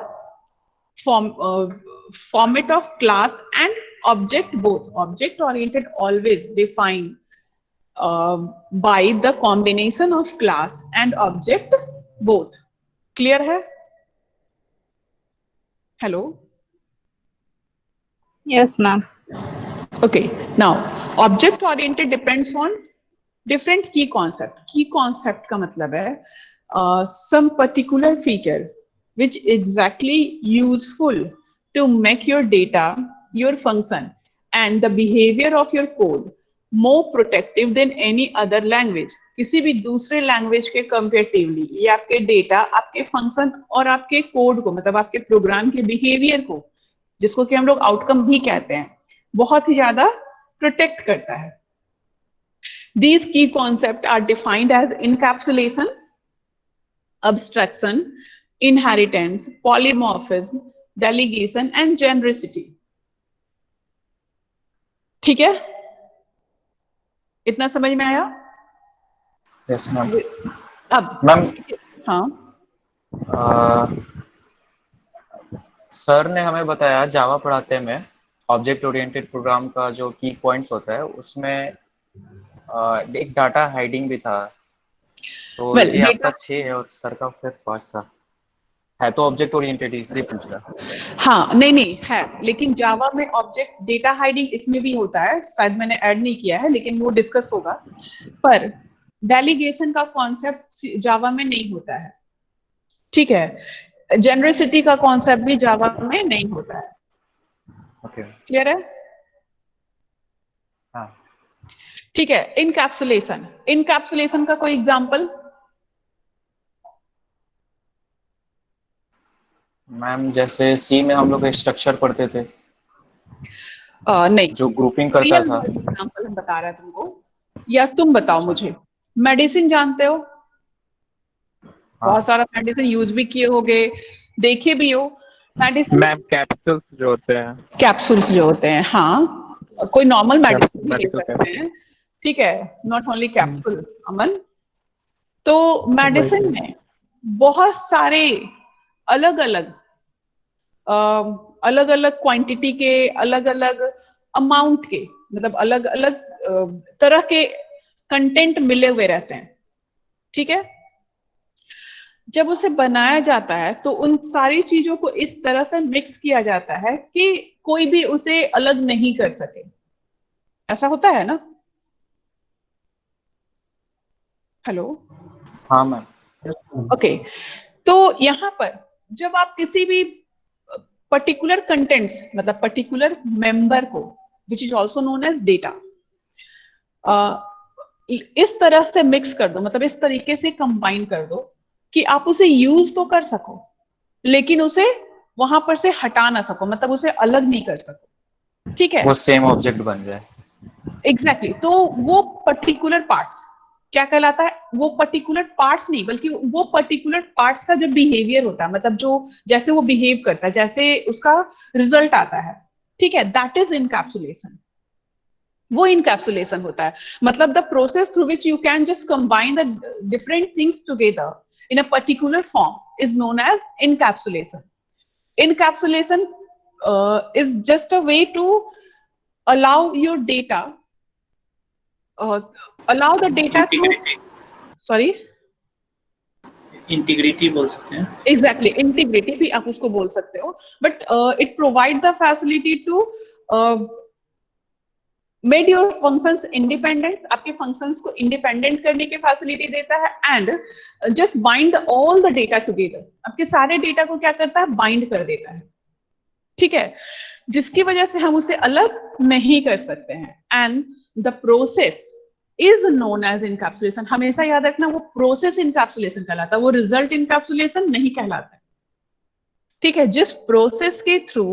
format of class and object both. Object oriented always defined by the combination of class and object both. Clear hai? Hello?
Yes, ma'am.
Okay. Now, object oriented depends on different key concept. Key concept का मतलब है some particular feature which exactly useful to make your data, your function and the behavior of your code more protective than any other language. किसी भी दूसरे language के comparatively ये आपके data, आपके फंक्शन और आपके कोड को, मतलब आपके प्रोग्राम के बिहेवियर को, जिसको कि हम लोग आउटकम भी कहते हैं, बहुत ही ज्यादा प्रोटेक्ट करता है। These key concepts are defined as encapsulation, abstraction, inheritance, polymorphism, delegation and genericity. ठीक है? इतना समझ में आया?
Yes ma'am.
अब
मैम,
हाँ,
सर ने हमें बताया जावा पढ़ाते में ऑब्जेक्ट ओरिएंटेड प्रोग्राम का जो की पॉइंट्स होता है उसमें एक डाटा हाइडिंग भी था। तो ये आपका 6 है और सर का फिर 5 था। है तो ऑब्जेक्ट ओरिएंटेड, इसलिए पूछ रहा।
हाँ, नहीं है, लेकिन जावा में ऑब्जेक्ट डेटा हाइडिंग इसमें भी होता है, शायद मैंने ऐड नहीं किया है, लेकिन वो डिस्कस होगा। पर डेलीगेशन का कॉन्सेप्ट जावा में नहीं होता है, ठीक है। जेनरसिटी का कॉन्सेप्ट भी जावा में नहीं होता है।
ओके,
क्लियर है?
हाँ
ठीक है। इनकैप्सुलेशन, इनकैप्सुलेशन का कोई एग्जांपल?
मैम, जैसे सी में हम लोग स्ट्रक्चर पढ़ते थे,
नहीं,
जो ग्रुपिंग करता
रियल
था।
एग्जांपल हम बता रहे हैं तुमको, या तुम बताओ मुझे। मेडिसिन जानते हो? बहुत सारा मेडिसिन यूज भी किए होगे, देखे भी हो मेडिसिन। मैम,
कैप्सूल्स जो होते हैं,
कैप्सूल्स जो होते हैं, हाँ, कोई नॉर्मल मेडिसिन भी ले सकते हैं, ठीक है, नॉट ओनली कैप्सूल। अमन, तो मेडिसिन में बहुत सारे अलग अलग क्वांटिटी के, अलग अलग अमाउंट के, मतलब अलग अलग तरह के कंटेंट मिले हुए रहते हैं, ठीक है। जब उसे बनाया जाता है तो उन सारी चीजों को इस तरह से मिक्स किया जाता है कि कोई भी उसे अलग नहीं कर सके। ऐसा होता है ना? हेलो?
हाँ मैम।
ओके, तो यहां पर जब आप किसी भी पर्टिकुलर कंटेंट्स, मतलब पर्टिकुलर मेंबर को, which is also known as data, इस तरह से मिक्स कर दो, मतलब इस तरीके से कंबाइन कर दो कि आप उसे यूज तो कर सको, लेकिन उसे वहां पर से हटा ना सको, मतलब उसे अलग नहीं कर सको, ठीक है,
वो सेम ऑब्जेक्ट बन जाए।
एग्जैक्टली। तो वो पर्टिकुलर पार्ट्स क्या कहलाता है? वो पर्टिकुलर पार्ट्स नहीं, बल्कि वो पर्टिकुलर पार्ट्स का जो बिहेवियर होता है, मतलब जो जैसे वो बिहेव करता है, जैसे उसका रिजल्ट आता है, ठीक है, दैट इज इनकैप्सुलेशन। वो इनकैप्सुलेशन होता है, मतलब the process through which you can just combine the different things together in a particular form is known as encapsulation. Encapsulation is just a way to allow your data, allow the data to, sorry,
integrity बोल सकते हैं।
Exactly, integrity भी आप उसको बोल सकते हो, but it provide the facility to made your functions independent, आपके फंक्शंस को इंडिपेंडेंट करने की फैसिलिटी देता है, and just bind all the data together, आपके सारे डेटा को क्या करता है? बाइंड कर देता है, ठीक है, जिसकी वजह से हम उसे अलग नहीं कर सकते हैं। And the process is known as encapsulation. हमेशा याद रखना, वो प्रोसेस इनकैप्सुलेशन कहलाता है, वो रिजल्ट इनकैप्सुलेशन नहीं कहलाता है, ठीक है। जिस प्रोसेस के थ्रू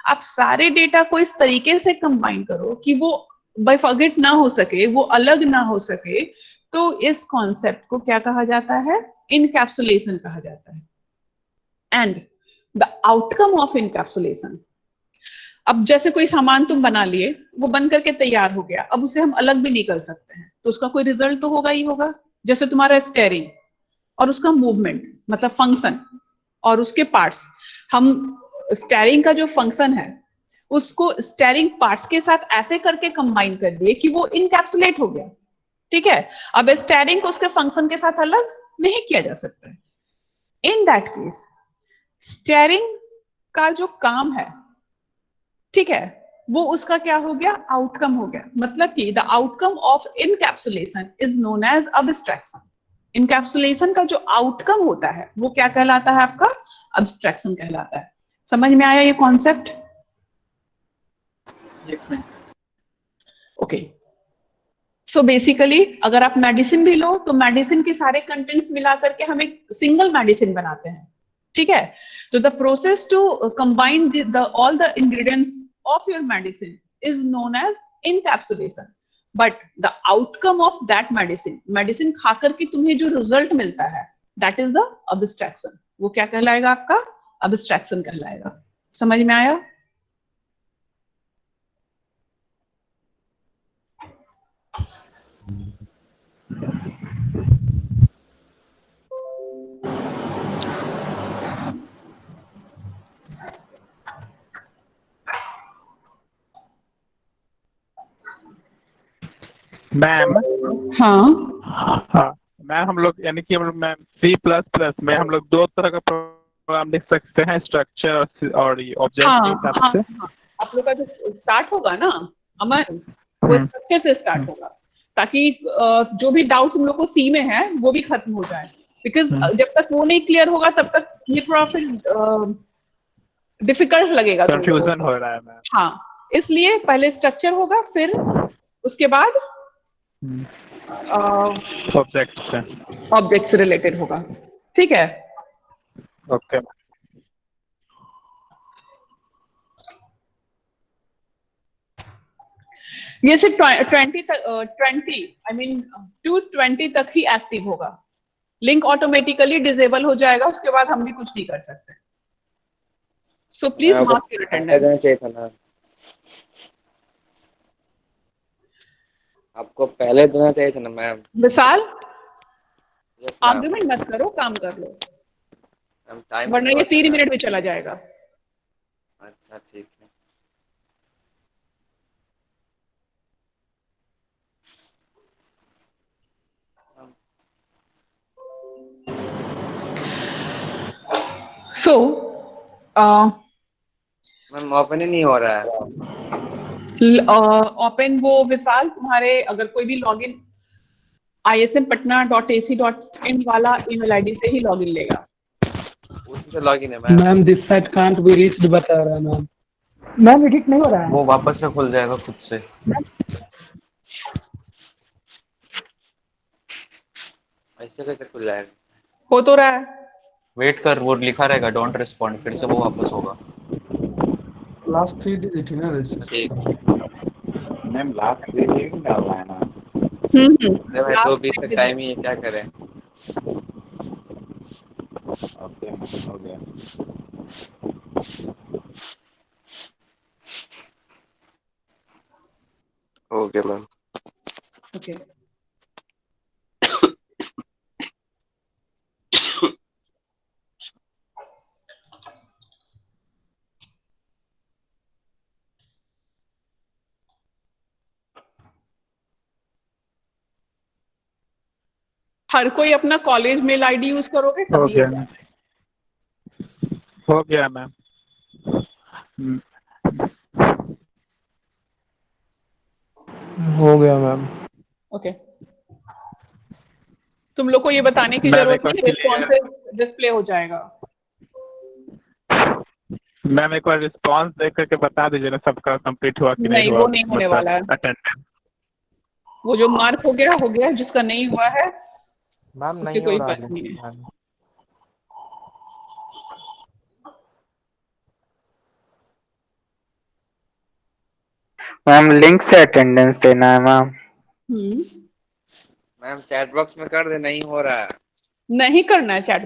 आप सारे डेटा को इस तरीके से कंबाइन करो कि वो बाय फॉरगेट ना हो सके, वो अलग ना हो सके, तो इस कॉन्सेप्ट को क्या कहा जाता है? इनकैप्सुलेशन कहा जाता है। And the outcome of encapsulation, अब जैसे कोई सामान तुम बना लिए, वो बन करके तैयार हो गया, अब उसे हम अलग भी नहीं कर सकते हैं, तो उसका कोई रिजल्ट तो होगा ही होगा। जैसे तुम्हारा स्टेयरिंग और उसका मूवमेंट मतलब फंक्शन और उसके पार्ट्स, हम स्टेयरिंग का जो फंक्शन है उसको स्टेयरिंग पार्ट्स के साथ ऐसे करके कंबाइन कर दिए कि वो इनकैप्सुलेट हो गया। ठीक है, अब स्टेयरिंग को उसके फंक्शन के साथ अलग नहीं किया जा सकता। इन दैट केस स्टेयरिंग का जो काम है, ठीक है, वो उसका क्या हो गया, आउटकम हो गया। मतलब कि the outcome of encapsulation is known as abstraction. Encapsulation का जो आउटकम होता है वो क्या कहलाता है, आपका अब्स्ट्रैक्शन कहलाता है। समझ में आया ये concept?
Yes ma'am.
Okay, so basically अगर आप मेडिसिन भी लो तो मेडिसिन के सारे कंटेंट्स मिला करके हम एक सिंगल मेडिसिन बनाते हैं। ठीक है, तो the process to combine the all the ingredients of your medicine is known as encapsulation, but the outcome of that medicine, medicine खाकर के तुम्हें जो रिजल्ट मिलता है, दैट इज द अब्स्ट्रैक्शन। वो क्या कहलाएगा, आपका अब्स्ट्रैक्शन कहलाएगा। समझ में आया?
मैम
हाँ
मैम, हम लोग यानी कि हम लोग मैम C++ में हम लोग दो तरह का प्रोग्राम लिख सकते हैं, स्ट्रक्चर और ये ऑब्जेक्ट के हिसाब से।
आप लोग का जो स्टार्ट होगा ना अमन, वो स्ट्रक्चर से स्टार्ट होगा, ताकि जो भी डाउट तुम लोग को सी में है वो भी खत्म हो जाए। बिकॉज जब तक वो नहीं क्लियर होगा तब तक ये थोड़ा फिर डिफिकल्ट लगेगा,
कंफ्यूजन हो रहा है मैम।
हाँ, इसलिए पहले स्ट्रक्चर होगा, फिर उसके बाद ऑब्जेक्ट से रिलेटेड होगा। ठीक है,
ओके।
ये सिर्फ 20 तक 220 तक ही एक्टिव होगा। लिंक ऑटोमेटिकली डिसेबल हो जाएगा, उसके बाद हम भी कुछ नहीं कर सकते। So please mark your attendance.
आपको पहले देना चाहिए था ना मैम।
विशाल, आर्गुमेंट मत करो, काम कर लो, वरना ये 3 मिनट में चला जाएगा।
अच्छा ठीक है।
सो
मैम ओपन ही नहीं हो रहा है।
ओपन वो विशाल, तुम्हारे अगर कोई भी लॉगिन ismpatna.ac.in वाला ईमेल आईडी से ही लॉगिन लेगा।
उसी से लॉगिन है ma'am.
Ma'am this site can't be reached बता रहा है मैम। मैम एडिट नहीं हो रहा है।
वो वापस से खुल जाएगा खुद से।
ऐसे कैसे खुल जाएगा?
हो तो रहा है।
वेट कर, वो लिखा रहेगा डोंट रिस्पॉन्ड, फिर से वो वापस होगा।
लास्ट 3 डिजिट है ना रजिस्टर।
मैम लास्ट 3 डिजिट डालना है ना।
भाई 2:20 तक टाइम ही है, क्या करें?
ओके हो गया।
हो गया मैम।
ओके, हर कोई अपना कॉलेज मेल आईडी यूज करोगे तभी
हो गया मैम।
हो गया मैम।
ओके, तुम लोग को ये बताने की जरूरत नहीं, रिस्पॉन्सिव डिस्प्ले हो जाएगा।
मैम एक बार रिस्पांस देख करके बता दीजिए ना सबका कंप्लीट हुआ कि नहीं हुआ।
वो नहीं होने वाला है।
अटेंडेंस
वो जो मार्क हो गया, जिसका नहीं हुआ है
मैम
उसकी कोई बात नहीं है।
मैम लिंक से अटेंडेंस देना है मैम।
मैम चैट बॉक्स में कर दे, नहीं हो रहा है।
नहीं करना है चैट